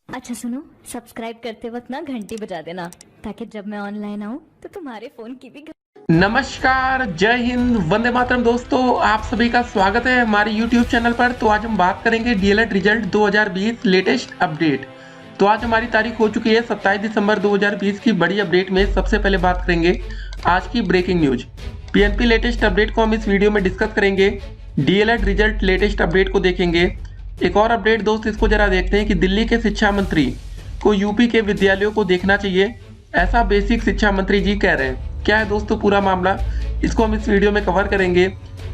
अच्छा सुनो, सब्सक्राइब करते वक्त ना घंटी बजा देना ताकि जब मैं ऑनलाइन आऊँ तो तुम्हारे फोन की भी नमस्कार, जय हिंद, वंदे मातरम। दोस्तों, आप सभी का स्वागत है हमारे YouTube चैनल पर। तो आज हम बात करेंगे डीएलएड रिजल्ट 2020 लेटेस्ट अपडेट। तो आज हमारी तारीख हो चुकी है 27 दिसंबर 2020 की बड़ी अपडेट में सबसे पहले बात करेंगे आज की breaking news PNP latest update को हम इस वीडियो में डिस्कस करेंगे। डीएलएड रिजल्ट लेटेस्ट अपडेट को देखेंगे। एक और अपडेट दोस्त, इसको जरा देखते हैं कि दिल्ली के शिक्षा मंत्री को यूपी के विद्यालयों को देखना चाहिए, ऐसा बेसिक शिक्षा मंत्री जी कह रहे हैं। क्या है दोस्तों पूरा मामला, इसको हम इस वीडियो में कवर करेंगे।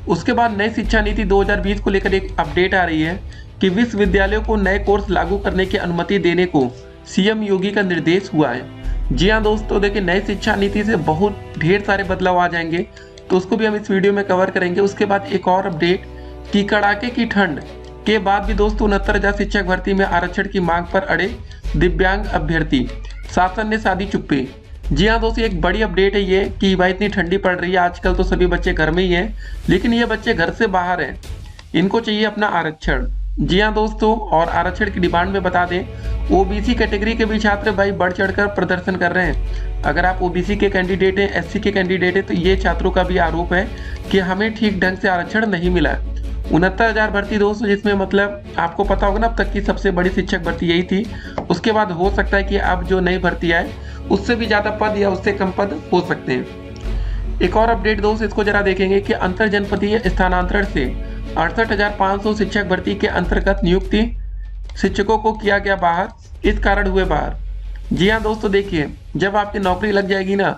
उसके बाद नई शिक्षा नीति 2020 को लेकर एक अपडेट आ रही है कि विश्वविद्यालयों को नए कोर्स लागू करने की अनुमति देने को सीएम योगी का निर्देश हुआ है। जी हाँ दोस्तों, देखिए नई शिक्षा नीति से बहुत ढेर सारे बदलाव आ जाएंगे, तो उसको भी हम इस वीडियो में कवर करेंगे। उसके बाद एक और अपडेट कि कड़ाके की ठंड के बाद भी दोस्तों 69,000 शिक्षक भर्ती में आरक्षण की मांग पर अड़े दिव्यांग अभ्यर्थी, शासन ने साधी चुप्पी। जी हाँ दोस्तों, एक बड़ी अपडेट है ये कि भाई इतनी ठंडी पड़ रही है आजकल, तो सभी बच्चे घर में ही हैं, लेकिन ये बच्चे घर से बाहर हैं, इनको चाहिए अपना आरक्षण। जी हाँ दोस्तों, और आरक्षण की डिमांड में बता दें ओबीसी कैटेगरी के भी छात्र भाई बढ़ चढ़कर प्रदर्शन कर रहे हैं। अगर आप ओबीसी के कैंडिडेट हैं, एससी के कैंडिडेट हैं, तो ये छात्रों का भी आरोप है कि हमें ठीक ढंग से आरक्षण नहीं मिला। 69,000 भर्ती दोस्तों, जिसमें मतलब आपको पता होगा ना अब तक की सबसे बड़ी शिक्षक भर्ती यही थी। उसके बाद हो सकता है कि अब जो नई भर्ती आए उससे भी ज़्यादा पद या उससे कम पद हो सकते हैं। एक और अपडेट दोस्त, इसको जरा देखेंगे कि अंतर जनपदीय स्थानांतरण से 68,500 शिक्षक भर्ती के अंतर्गत नियुक्ति शिक्षकों को किया गया बाहर, इस कारण हुए बाहर। जी हाँ दोस्तों, देखिए जब आपकी नौकरी लग जाएगी ना,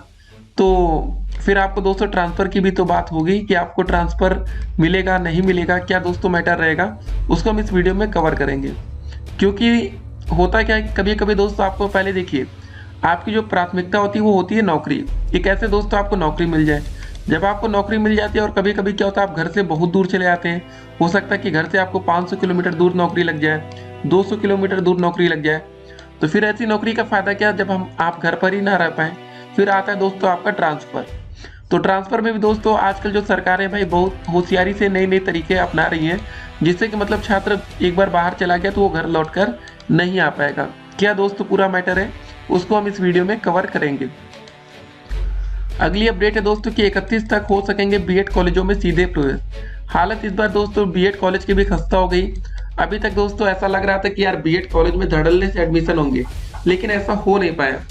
तो फिर आपको दोस्तों ट्रांसफ़र की भी तो बात होगी कि आपको ट्रांसफ़र मिलेगा नहीं मिलेगा, क्या दोस्तों मैटर रहेगा, उसको हम इस वीडियो में कवर करेंगे। क्योंकि होता क्या है, कभी कभी दोस्तों आपको पहले देखिए आपकी जो प्राथमिकता होती है वो होती है नौकरी। एक ऐसे दोस्तों आपको नौकरी मिल जाए, जब आपको नौकरी मिल जाती है और कभी कभी क्या होता है आप घर से बहुत दूर चले जाते हैं, हो सकता है कि घर से आपको 500 किलोमीटर दूर नौकरी लग जाए, 200 किलोमीटर दूर नौकरी लग जाए, तो फिर ऐसी नौकरी का फ़ायदा क्या जब आप घर पर ही ना रह पाएँ। फिर आता है दोस्तों आपका ट्रांसफ़र। तो ट्रांसफ़र में भी दोस्तों आजकल जो सरकारें भाई बहुत होशियारी से नए नए तरीके अपना रही हैं, जिससे कि मतलब छात्र एक बार बाहर चला गया तो वो घर लौटकर नहीं आ पाएगा। क्या दोस्तों पूरा मैटर है, उसको हम इस वीडियो में कवर करेंगे। अगली अपडेट है दोस्तों कि 31 तक हो सकेंगे बीएड कॉलेजों में सीधे प्रवेश। हालत इस बार दोस्तों बीएड कॉलेज की भी खस्ता हो गई। अभी तक दोस्तों ऐसा लग रहा था कि यार बीएड कॉलेज में धड़ल्ले से एडमिशन होंगे, लेकिन ऐसा हो नहीं पाया।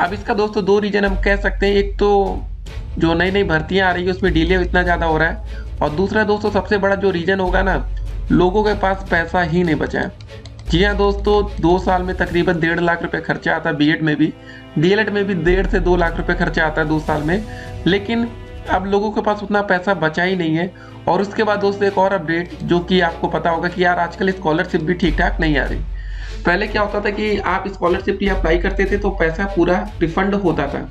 अब इसका दोस्तों दो रीजन हम कह सकते हैं, एक तो जो नई नई भर्तियां आ रही है उसमें डिले इतना ज़्यादा हो रहा है, और दूसरा दोस्तों सबसे बड़ा जो रीजन होगा ना, लोगों के पास पैसा ही नहीं बचा है। जी हाँ दोस्तों, 2 साल में तकरीबन 1.5 लाख रुपए खर्चा आता है, बीएड में भी, डीएलएड में भी 1.5 से 2 लाख रुपए खर्चा आता है 2 साल में, लेकिन अब लोगों के पास उतना पैसा बचा ही नहीं है। और उसके बाद दोस्तों एक और अपडेट जो कि आपको पता होगा कि यार आजकल स्कॉलरशिप भी ठीक ठाक नहीं आ रही। पहले क्या होता था कि आप स्कॉलरशिप के लिए अप्लाई करते थे तो पैसा पूरा रिफंड होता था।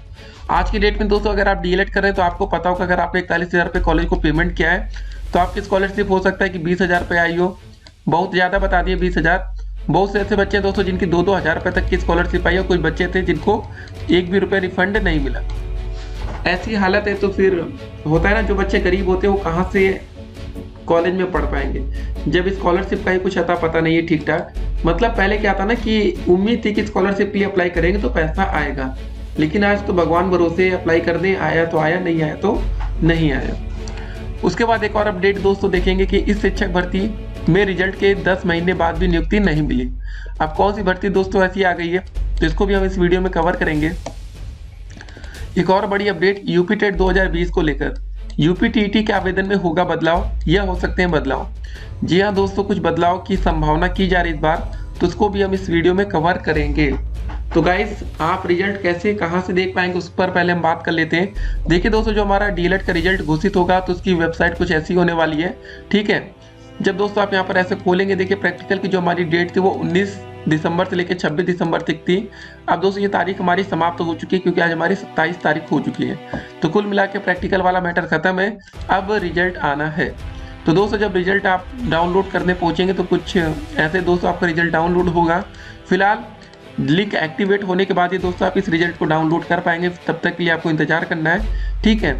आज की डेट में दोस्तों अगर आप डीएलएड कर रहे हैं तो आपको पता होगा अगर आपने 41,000 रुपये कॉलेज को पेमेंट किया है तो आपकी स्कॉलरशिप हो सकता है कि 20,000 रुपये आई हो। बहुत ज़्यादा बता दिए 20,000। बहुत से ऐसे बच्चे हैं दोस्तों जिनकी 2-2 हज़ार रुपये तक की स्कॉलरशिप आई है, कुछ बच्चे थे जिनको एक भी रुपये रिफंड नहीं मिला। ऐसी हालत है तो फिर होता है ना, जो बच्चे गरीब होते हैं वो कहाँ से कॉलेज में पढ़ पाएंगे जब स्कॉलरशिप का ही कुछ अता पता नहीं है ठीक ठाक। मतलब पहले क्या था ना कि उम्मीद थी कि स्कॉलरशिप के लिए अप्लाई करेंगे तो पैसा आएगा, लेकिन आज तो भगवान भरोसे अप्लाई कर दें, आया तो आया, नहीं आया तो नहीं आया। उसके बाद एक और अपडेट दोस्तों देखेंगे कि इस शिक्षक भर्ती में रिजल्ट के 10 महीने बाद भी नियुक्ति नहीं मिली। अब कौन सी भर्ती दोस्तों ऐसी आ गई है, तो इसको भी हम इस वीडियो में कवर करेंगे। एक और बड़ी अपडेट यूपी टेट 2020 को लेकर, यूपी टीईटी के आवेदन में होगा बदलाव या हो सकते हैं बदलाव। जी हाँ दोस्तों, कुछ बदलाव की संभावना की जा रही इस बार, तो उसको भी हम इस वीडियो में कवर करेंगे। तो गाइस आप रिजल्ट कैसे कहाँ से देख पाएंगे उस पर पहले हम बात कर लेते हैं। देखिए दोस्तों, जो हमारा डीएलएड का रिजल्ट घोषित होगा तो उसकी वेबसाइट कुछ ऐसी होने वाली है, ठीक है। जब दोस्तों आप यहाँ पर ऐसे खोलेंगे, देखिए प्रैक्टिकल की जो हमारी डेट थी वो 19 दिसंबर से लेकर 26 दिसंबर तक थी। अब दोस्तों ये तारीख हमारी समाप्त हो चुकी है क्योंकि आज हमारी 27 तारीख हो चुकी है। तो कुल मिला के प्रैक्टिकल वाला मैटर खत्म है, अब रिजल्ट आना है। तो दोस्तों जब रिजल्ट आप डाउनलोड करने पहुँचेंगे तो कुछ ऐसे दोस्तों आपका रिजल्ट डाउनलोड होगा। फिलहाल लिंक एक्टिवेट होने के बाद ही दोस्तों आप इस रिजल्ट को डाउनलोड कर पाएंगे, तब तक के लिए आपको इंतजार करना है, ठीक है।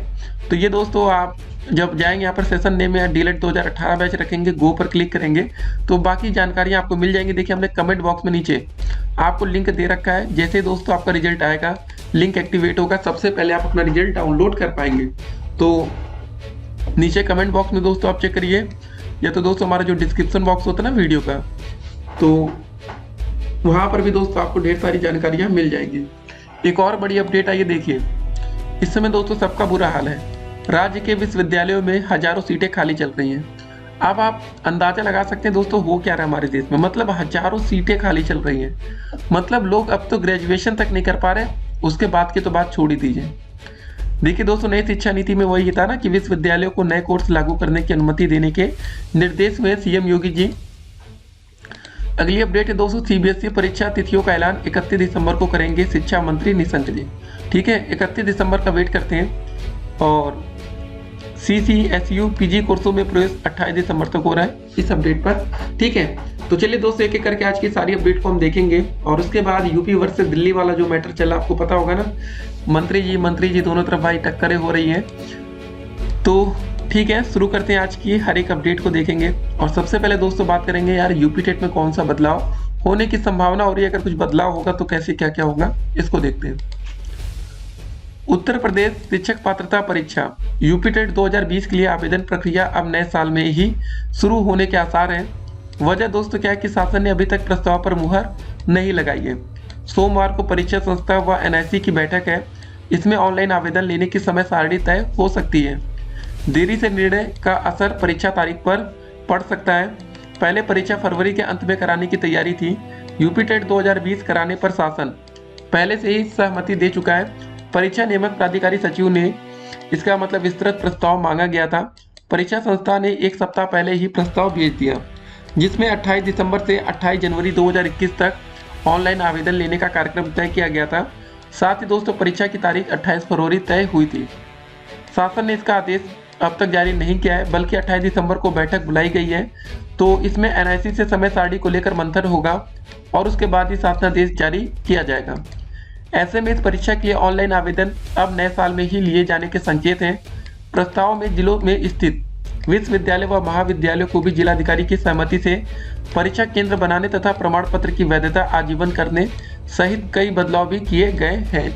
तो ये दोस्तों आप जब जाएंगे यहाँ पर सेशन नेम में डीएलएड 2018 बैच रखेंगे, गो पर क्लिक करेंगे तो बाकी जानकारियाँ आपको मिल जाएंगी। देखिए हमने कमेंट बॉक्स में नीचे आपको लिंक दे रखा है। जैसे ही दोस्तों आपका रिजल्ट आएगा, लिंक एक्टिवेट होगा, सबसे पहले आप अपना रिजल्ट डाउनलोड कर पाएंगे। तो नीचे कमेंट बॉक्स में दोस्तों आप चेक करिए, या तो दोस्तों हमारा जो डिस्क्रिप्शन बॉक्स होता है ना वीडियो का, तो वहाँ पर भी दोस्तों आपको ढेर सारी जानकारियाँ मिल जाएंगी। एक और बड़ी अपडेट आई है, देखिए इस समय दोस्तों सबका बुरा हाल है। राज्य के विश्वविद्यालयों में हजारों सीटें खाली चल रही हैं। अब आप अंदाजा लगा सकते हैं दोस्तों हो क्या रहा है हमारे देश में, मतलब हजारों सीटें खाली चल रही हैं। मतलब लोग अब तो ग्रेजुएशन तक नहीं कर पा रहे, उसके बाद की तो बात छोड़ ही दीजिए। देखिए दोस्तों, नई शिक्षा नीति में वही था ना कि विश्वविद्यालयों को नए कोर्स लागू करने की अनुमति देने के निर्देश हुए सीएम योगी जी। अगली अपडेट है दोस्तों, सीबीएसई परीक्षा तिथियों का ऐलान 31 दिसंबर को करेंगे शिक्षा मंत्री निशंक जी। ठीक है, 31 दिसंबर का वेट करते हैं। और CCSU PG कोर्सों में प्रवेश 28 दिसंबर तक हो रहा है इस अपडेट पर। ठीक है, तो चलिए दोस्तों एक एक करके आज की सारी अपडेट को हम देखेंगे। और उसके बाद यूपी वर्सेस दिल्ली वाला जो मैटर चला, आपको पता होगा ना, मंत्री जी दोनों तरफ भाई टक्करें हो रही हैं। तो ठीक है, शुरू करते हैं आज की हर एक अपडेट को देखेंगे। और सबसे पहले दोस्तों बात करेंगे यार यूपी टेट में कौन सा बदलाव होने की संभावना हो रही है, अगर कुछ बदलाव होगा तो कैसे क्या क्या होगा, इसको देखते हैं। उत्तर प्रदेश शिक्षक पात्रता परीक्षा यूपी टेट 2020 के लिए आवेदन प्रक्रिया अब नए साल में ही शुरू होने के आसार हैं। वजह दोस्तों क्या है कि शासन ने अभी तक प्रस्ताव पर मुहर नहीं लगाई है। सोमवार को परीक्षा संस्था व NIC की बैठक है। इसमें ऑनलाइन आवेदन लेने की समय सारणी तय हो सकती है। देरी से निर्णय का असर परीक्षा तारीख पर पड़ सकता है। पहले परीक्षा फरवरी के अंत में कराने की तैयारी थी। यूपी टेट 2020 कराने पर शासन पहले से ही सहमति दे चुका है। परीक्षा नियामक प्राधिकारी सचिव ने इसका मतलब विस्तृत प्रस्ताव मांगा गया था। परीक्षा संस्था ने एक सप्ताह पहले ही प्रस्ताव भेज दिया, जिसमें 28 दिसंबर से 28 जनवरी 2021 तक ऑनलाइन आवेदन लेने का कार्यक्रम तय किया गया था। साथ ही दोस्तों परीक्षा की तारीख 28 फरवरी तय हुई थी। शासन ने इसका आदेश अब तक जारी नहीं किया है, बल्कि 28 दिसंबर को बैठक बुलाई गई है। तो इसमें NIC से समय सारणी को लेकर मंथन होगा और उसके बाद ही शासनादेश जारी किया जाएगा। ऐसे में इस परीक्षा के लिए ऑनलाइन आवेदन अब नए साल में ही लिए जाने के संकेत हैं। प्रस्ताव में जिलों में स्थित विश्वविद्यालय व महाविद्यालयों को भी जिलाधिकारी की सहमति से परीक्षा केंद्र बनाने तथा प्रमाण पत्र की वैधता आजीवन करने सहित कई बदलाव भी किए गए हैं।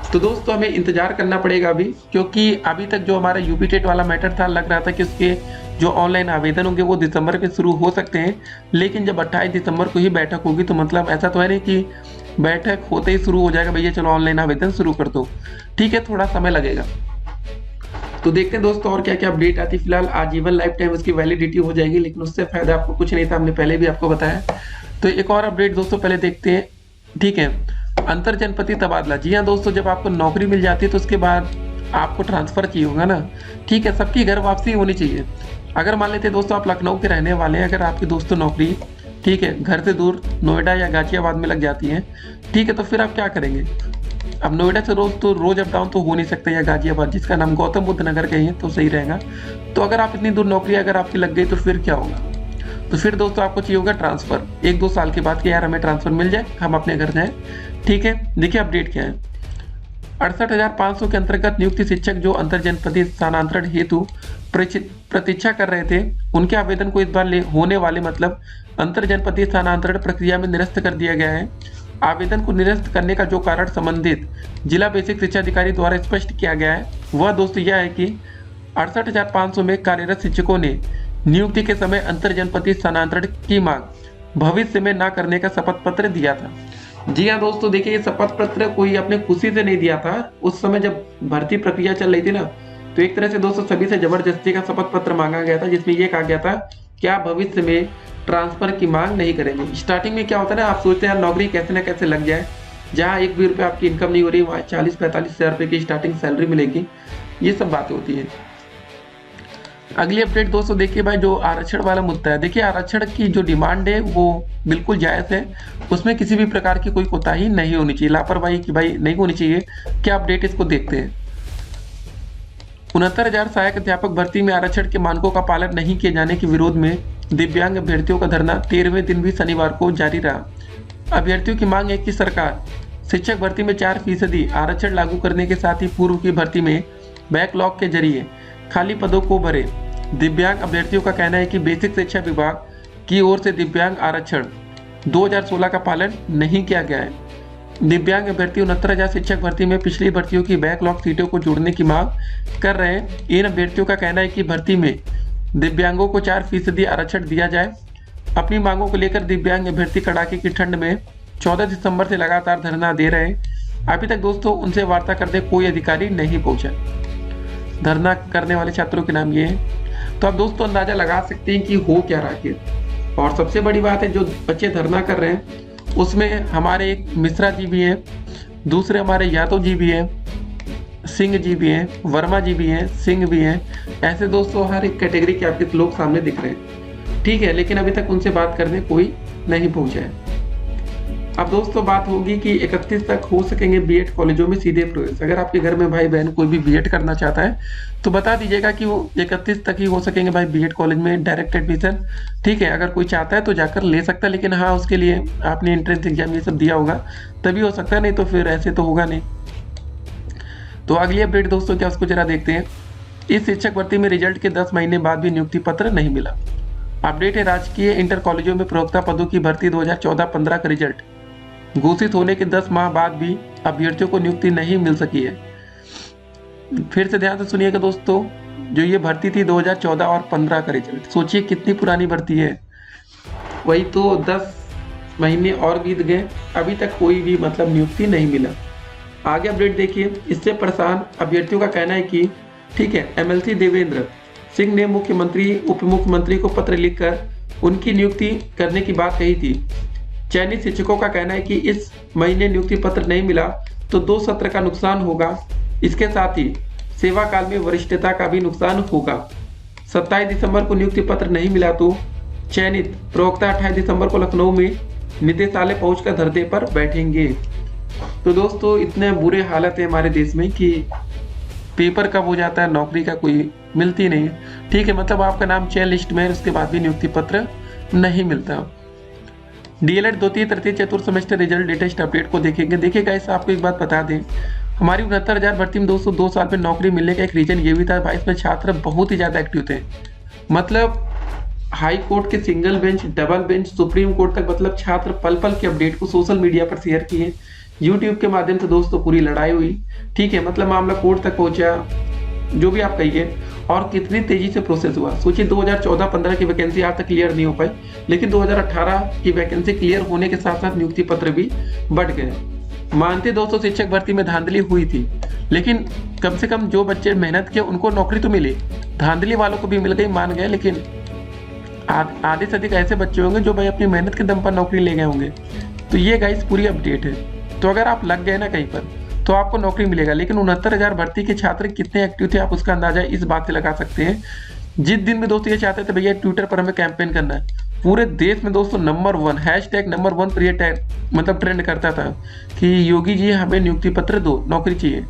तो दोस्तों हमें इंतजार करना पड़ेगा अभी, क्योंकि अभी तक जो हमारा यूपी टेट वाला मैटर था, लग रहा था कि उसके जो ऑनलाइन आवेदन होंगे वो दिसंबर में शुरू हो सकते हैं। लेकिन जब 28 दिसंबर को ही बैठक होगी तो मतलब ऐसा तो है नहीं कि बैठक होते ही शुरू हो जाएगा, भैया चलो ऑनलाइन आवेदन शुरू कर दो। ठीक है, थोड़ा समय लगेगा। तो देखते हैं दोस्तों और क्या क्या अपडेट आती है। फिलहाल आजीवन लाइफ टाइम उसकी वैलिडिटी हो जाएगी, लेकिन उससे फायदा आपको कुछ नहीं था, हमने पहले भी आपको बताया। तो एक और अपडेट दोस्तों पहले देखते हैं। ठीक है, अंतर जनपदीय तबादला। जी हाँ दोस्तों, जब आपको नौकरी मिल जाती है तो उसके बाद आपको ट्रांसफर चाहिए होगा ना। ठीक है, सबकी घर वापसी होनी चाहिए। अगर मान लेते दोस्तों आप लखनऊ के रहने वाले हैं, अगर आपकी दोस्तों नौकरी ठीक है घर से दूर नोएडा या गाजियाबाद में लग जाती है, ठीक है, तो फिर आप क्या करेंगे। अब नोएडा से रोज अप डाउन तो हो नहीं सकता, या गाजियाबाद जिसका नाम गौतम बुद्ध नगर कहीं है तो सही रहेगा। तो अगर आप इतनी दूर नौकरी अगर आपकी लग गई तो फिर क्या होगा। तो फिर दोस्तों आपको चाहिए होगा ट्रांसफर 1-2 साल के बाद कि यार हमें ट्रांसफर मिल जाए, हम अपने घर जाएं। ठीक है, देखिए अपडेट क्या है। 68,500 के अंतर्गत नियुक्त शिक्षक जो अंतर जनपदीय स्थानांतरण हेतु प्रतीक्षा कर रहे थे, उनके आवेदन को इस बार होने वाले मतलब अंतर जनपदीय स्थानांतरण प्रक्रिया में निरस्त कर दिया गया है। आवेदन को निरस्त करने का जो कारण संबंधित जिला बेसिक शिक्षा अधिकारी द्वारा स्पष्ट किया गया है, वह दोस्तों यह है कि 68,500 में कार्यरत शिक्षकों ने नियुक्ति के समय अंतर जनपदीय स्थानांतरण की मांग भविष्य में न करने का शपथ पत्र दिया था। जी हाँ दोस्तों, देखिए ये शपथ पत्र कोई अपने खुशी से नहीं दिया था। उस समय जब भर्ती प्रक्रिया चल रही थी ना, तो एक तरह से दोस्तों सभी से जबरदस्ती का शपथ पत्र मांगा गया था, जिसमें ये कहा गया था कि आप भविष्य में ट्रांसफर की मांग नहीं करेंगे। स्टार्टिंग में क्या होता है ना, आप सोचते हैं यार नौकरी कैसे ना कैसे लग जाए, जहाँ 1 भी रुपये आपकी इनकम नहीं हो रही, वहाँ 40-45 हज़ार रुपये की स्टार्टिंग सैलरी मिलेगी, ये सब बातें होती है। अगली अपडेट दोस्तों देखिए भाई, जो आरक्षण वाला मुद्दा है, देखिए आरक्षण की जो डिमांड है वो बिल्कुल जायज़ है, उसमें किसी भी प्रकार की कोई कोताही नहीं होनी चाहिए, लापरवाही की भाई नहीं होनी चाहिए। क्या अपडेट इसको देखते हैं। 69,000 सहायक अध्यापक भर्ती में आरक्षण के मानकों का पालन नहीं किए जाने के विरोध में दिव्यांग अभ्यर्थियों का धरना 13वें दिन भी शनिवार को जारी रहा। अभ्यर्थियों की मांग है कि सरकार शिक्षक भर्ती में 4% आरक्षण लागू करने के साथ ही पूर्व की भर्ती में बैकलॉग के जरिए खाली पदों को भरे। दिव्यांग अभ्यर्थियों का कहना है कि बेसिक शिक्षा विभाग की ओर से दिव्यांग आरक्षण 2016 का पालन नहीं किया गया है। दिव्यांग अभ्यर्थी 69,000 शिक्षक भर्ती में पिछली भर्तियों की बैकलॉग सीटों को जोड़ने की मांग कर रहे हैं। इन अभ्यर्थियों का कहना है कि भर्ती में दिव्यांगों को 4% आरक्षण दिया जाए। अपनी मांगों को लेकर दिव्यांग अभ्यर्थी कड़ाके की ठंड में 14 दिसंबर से लगातार धरना दे रहे हैं। अभी तक दोस्तों उनसे वार्ता करते कोई अधिकारी नहीं पहुंचा। धरना करने वाले छात्रों के नाम ये है। तो आप दोस्तों अंदाजा लगा सकते हैं कि हो क्या रहा है। और सबसे बड़ी बात है, जो बच्चे धरना कर रहे हैं उसमें हमारे एक मिश्रा जी भी हैं, दूसरे हमारे यादव जी भी हैं, सिंह जी भी हैं, वर्मा जी भी हैं, सिंह भी हैं। ऐसे दोस्तों हर एक कैटेगरी के आपके लोग सामने दिख रहे हैं, ठीक है। लेकिन अभी तक उनसे बात करने कोई नहीं पहुंचा है। अब दोस्तों बात होगी कि 31 तक हो सकेंगे बीएड कॉलेजों में सीधे प्रवेश। अगर आपके घर में भाई बहन कोई भी बीएड करना चाहता है तो बता दीजिएगा कि वो 31 तक ही हो सकेंगे भाई बीएड कॉलेज में डायरेक्ट एडमिशन, ठीक है। अगर कोई चाहता है तो जाकर ले सकता है, लेकिन हाँ उसके लिए आपने एंट्रेंस एग्जाम ये सब दिया होगा तभी हो सकता है, नहीं तो फिर ऐसे तो होगा नहीं। तो अगली अपडेट दोस्तों क्या उसको जरा देखते हैं। इस शिक्षक भर्ती में रिजल्ट के 10 महीने बाद भी नियुक्ति पत्र नहीं मिला। अपडेट है, राजकीय इंटर कॉलेजों में प्रवक्ता पदों की भर्ती 2014-15 का रिजल्ट घोषित होने के 10 माह बाद भी अभ्यर्थियों को नियुक्ति नहीं मिल सकी है। फिर से ध्यान से सुनिएगा दोस्तों, जो ये भर्ती थी 2014 और 15 का रिजल्ट, सोचिए कितनी पुरानी भर्ती है। वही तो 10 महीने और बीत गए, अभी तक कोई भी मतलब नियुक्ति नहीं मिला। आगे अपडेट देखिए। इससे परेशान अभ्यर्थियों का कहना है कि ठीक है, एमएलसी देवेंद्र सिंह ने मुख्यमंत्री उप मुख्यमंत्री को पत्र लिखकर उनकी नियुक्ति करने की बात कही थी। चयनित शिक्षकों का कहना है कि इस महीने नियुक्ति पत्र नहीं मिला तो 2 सत्र का नुकसान होगा। इसके साथ ही सेवा काल में वरिष्ठता का भी नुकसान होगा। 27 दिसंबर को नियुक्ति पत्र नहीं मिला तो चयनित प्रवक्ता 28 दिसंबर को लखनऊ में निदेशालय पहुंचकर धरने पर बैठेंगे। तो दोस्तों इतने बुरे हालत है हमारे देश में कि पेपर कब हो जाता है, नौकरी का कोई मिलती नहीं, ठीक है। मतलब आपका नाम चयन लिस्ट में है, उसके बाद भी नियुक्ति पत्र नहीं मिलता। डीएलएड द्वितीय तृतीय चतुर्थ सेमेस्टर रिजल्ट लेटेस्ट अपडेट को देखेंगे। देखिए गाइस, आपको एक बात बता दें, हमारी 69,000 भर्ती में दोस्तों 2 साल में नौकरी मिलने का एक रीजन ये भी था भाई, इसमें छात्र बहुत ही ज़्यादा एक्टिव थे। मतलब हाई कोर्ट के single bench, double bench, supreme court तक मतलब छात्र पल पल के अपडेट को सोशल मीडिया पर शेयर किए। यूट्यूब के माध्यम से दोस्तों पूरी लड़ाई हुई, ठीक है। मतलब मामला कोर्ट तक पहुंचा, जो भी आप कहिए, और कितनी तेजी से प्रोसेस हुआ। सोचिए 2014-15 की वैकेंसी आज तक क्लियर नहीं हो पाई, लेकिन 2018 की वैकेंसी क्लियर होने के साथ साथ नियुक्ति पत्र भी बढ़ गए। मानते दोस्तों शिक्षक भर्ती में धांधली हुई थी, लेकिन कम से कम जो बच्चे मेहनत किए उनको नौकरी तो मिली। धांधली वालों को भी मिल गई, मान गए, लेकिन आधे से अधिक ऐसे बच्चे होंगे जो भाई अपनी मेहनत के दम पर नौकरी ले गए होंगे। तो ये गाइस पूरी अपडेट है। तो अगर आप लग गए ना कहीं पर तो आपको नौकरी मिलेगा। लेकिन 69,000 भर्ती के छात्र कितने एक्टिव थे आप उसका अंदाजा इस बात से लगा सकते हैं। जिस दिन में दोस्तों ये चाहते थे भैया ट्विटर पर हमें कैंपेन करना है, पूरे देश में दोस्तों नंबर 1 #1 पर ये मतलब ट्रेंड करता था कि योगी जी हमें नियुक्ति पत्र दो, नौकरी चाहिए।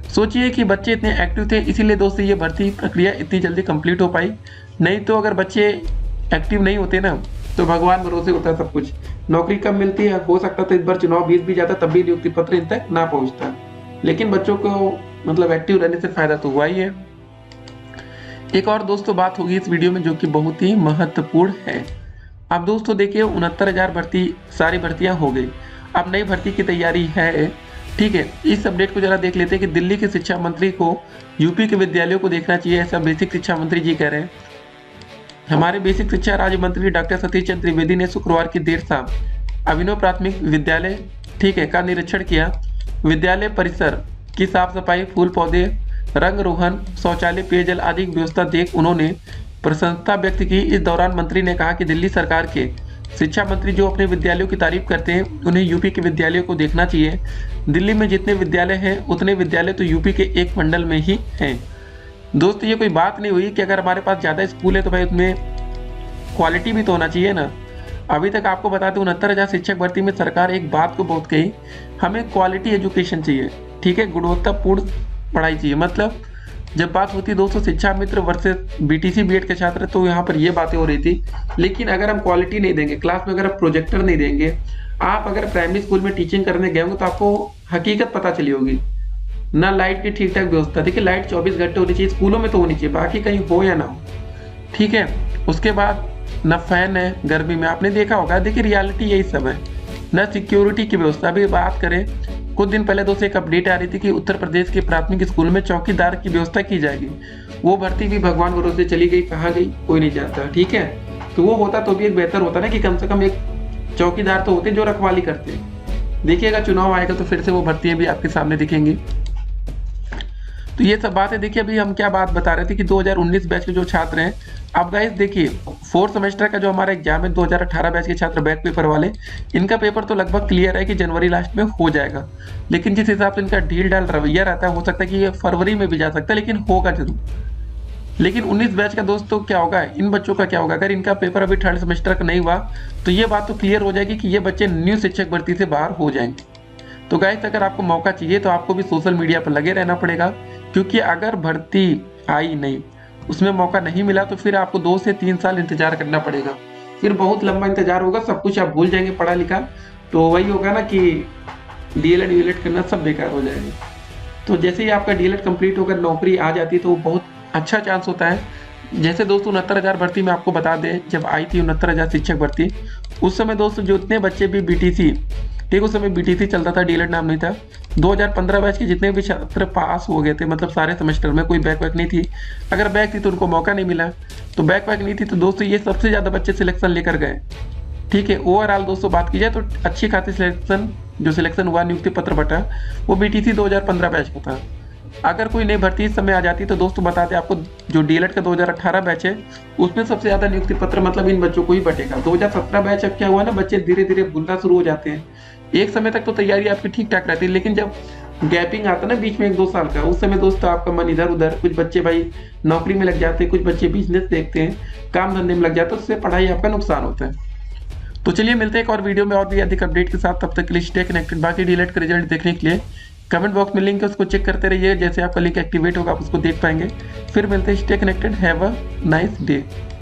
सोचिए कि बच्चे इतने एक्टिव थे, इसीलिए दोस्तों ये भर्ती प्रक्रिया इतनी जल्दी कंप्लीट हो पाई। नहीं तो अगर बच्चे एक्टिव नहीं होते ना तो भगवान भरोसे होता सब कुछ। नौकरी कब मिलती है, हो सकता था इस बार चुनाव बीत भी जाता तब भी नियुक्ति पत्र इन तक ना पहुंचता। लेकिन बच्चों को मतलब एक्टिव रहने से फायदा तो हुआ ही है। एक और दोस्तों बात होगी इस वीडियो में जो कि बहुत ही महत्वपूर्ण है। अब दोस्तों देखिए 69,000 भर्ती सारी भर्तियां हो गई, अब नई भर्ती की तैयारी है, ठीक है। इस अपडेट को जरा देख लेते हैं कि दिल्ली के शिक्षा मंत्री को यूपी के विद्यालयों को देखना चाहिए, ऐसा बेसिक शिक्षा मंत्री जी कह रहे हैं। हमारे बेसिक शिक्षा राज्य मंत्री डॉक्टर सतीश चंद्र त्रिवेदी ने शुक्रवार की देर शाम अभिनव प्राथमिक विद्यालय, ठीक है, का निरीक्षण किया। विद्यालय परिसर की साफ सफाई, फूल पौधे, रंग रोहन, शौचालय, पेयजल आदि की व्यवस्था देख उन्होंने प्रसन्नता व्यक्त की। इस दौरान मंत्री ने कहा कि दिल्ली सरकार के शिक्षा मंत्री जो अपने विद्यालयों की तारीफ करते हैं उन्हें यूपी के विद्यालयों को देखना चाहिए। दिल्ली में जितने विद्यालय हैं उतने विद्यालय तो यूपी के एक मंडल में ही हैं। दोस्तों ये कोई बात नहीं हुई कि अगर हमारे पास ज़्यादा स्कूल है तो भाई उसमें क्वालिटी भी तो होना चाहिए ना। अभी तक आपको बता दें 69,000 शिक्षक भर्ती में सरकार एक बात को बहुत कही, हमें क्वालिटी एजुकेशन चाहिए, ठीक है, गुणवत्तापूर्ण पढ़ाई चाहिए। मतलब जब बात होती है दोस्तों शिक्षा मित्र वर्सेस बीटीसी बीएड के छात्र, तो यहाँ पर ये बातें हो रही थी। लेकिन अगर हम क्वालिटी नहीं देंगे, क्लास में अगर आप प्रोजेक्टर नहीं देंगे, आप अगर प्राइमरी स्कूल में टीचिंग करने गए होंगे तो आपको हकीकत पता चली होगी। ना लाइट की ठीक ठाक व्यवस्था, देखिए लाइट 24 घंटे होनी चाहिए, स्कूलों में तो होनी चाहिए, बाकी कहीं हो या ना हो, ठीक है। उसके बाद न फैन है गर्मी में, आपने देखा होगा। देखिए रियलिटी यही सब है, न सिक्योरिटी की व्यवस्था। अभी बात करें, कुछ दिन पहले दोस्तों एक अपडेट आ रही थी कि उत्तर प्रदेश के प्राथमिक स्कूल में चौकीदार की व्यवस्था की जाएगी। वो भर्ती भी भगवान भरोसे चली गई, कहाँ गई कोई नहीं जानता, ठीक है। तो वो होता तो भी एक बेहतर होता ना कि कम से कम एक चौकीदार तो होते जो रखवाली करते। देखिएगा चुनाव आएगा तो फिर से वो भर्तियां भी आपके सामने दिखेंगी। तो ये सब बात है। देखिए अभी हम क्या बात बता रहे थे कि 2019 बैच के जो छात्र हैं, अब गाइस देखिए 4th सेमेस्टर का जो हमारा एग्जाम है 2018 बैच के छात्र बैक पेपर वाले, इनका पेपर तो लगभग क्लियर है कि जनवरी लास्ट में हो जाएगा। लेकिन जिस हिसाब से इनका ढील ढाल रवैया रहता है, हो सकता है कि ये फरवरी में भी जा सकता है, लेकिन होगा जरूर। लेकिन 19 बैच का दोस्तों क्या होगा, इन बच्चों का क्या होगा? अगर इनका पेपर अभी 3rd सेमेस्टर का नहीं हुआ तो ये बात तो क्लियर हो जाएगी कि ये बच्चे न्यू शिक्षक भर्ती से बाहर हो जाएंगे। तो गाइस अगर आपको मौका चाहिए तो आपको भी सोशल मीडिया पर लगे रहना पड़ेगा, क्योंकि अगर भर्ती आई नहीं, उसमें मौका नहीं मिला तो फिर आपको 2 से 3 साल इंतजार करना पड़ेगा। फिर बहुत लंबा इंतजार होगा, सब कुछ आप भूल जाएंगे पढ़ा लिखा। तो वही होगा ना कि डीएलएड करना सब बेकार हो जाएगा। तो जैसे ही आपका डीएलएड कंप्लीट होकर नौकरी आ जाती है तो बहुत अच्छा चांस होता है। जैसे दोस्तों 69,000 भर्ती में आपको बता दें, जब आई थी 69,000 शिक्षक भर्ती, उस समय दोस्तों जितने बच्चे भी बीटीसी, ठीक, उस समय बीटीसी चलता था, डीएलएड नाम नहीं था। 2015 बैच के जितने भी छात्र पास हो गए थे, मतलब सारे सेमेस्टर में कोई बैक वैक नहीं थी। अगर बैक थी तो उनको मौका नहीं मिला, तो बैक वैक नहीं थी तो दोस्तों ये सबसे ज़्यादा बच्चे सिलेक्शन लेकर गए, ठीक है। ओवरऑल दोस्तों बात की जाए तो अच्छी खासी सिलेक्शन हुआ, नियुक्ति पत्र बटा, वो बीटीसी 2015 बैच का था। अगर कोई नई भर्ती इस समय आ जाती तो दोस्तों बता दें आपको, जो डीएलएड का 2018 बैच है उसमें सबसे ज़्यादा नियुक्ति पत्र मतलब इन बच्चों को ही बटेगा। 2017 बैच अब क्या हुआ ना, बच्चे धीरे धीरे भूलना शुरू हो जाते हैं। एक समय तक तो तैयारी आपकी ठीक ठाक रहती है, लेकिन जब गैपिंग आता ना बीच में 1-2 साल का, उस समय दोस्तों आपका मन इधर उधर, कुछ बच्चे भाई नौकरी में लग जाते हैं, कुछ बच्चे बिजनेस देखते हैं, काम धंधे में लग जाते हैं, उससे पढ़ाई आपका नुकसान होता है। तो चलिए मिलते हैं एक और वीडियो में और भी अधिक अपडेट के साथ। तब तक के लिए स्टे कनेक्टेड। बाकी डीएलएड का रिजल्ट देखने के लिए कमेंट बॉक्स में लिंक है, उसको चेक करते रहिए। जैसे आपका लिंक एक्टिवेट होगा आप उसको देख पाएंगे। फिर मिलते हैं, stay connected, have a nice day.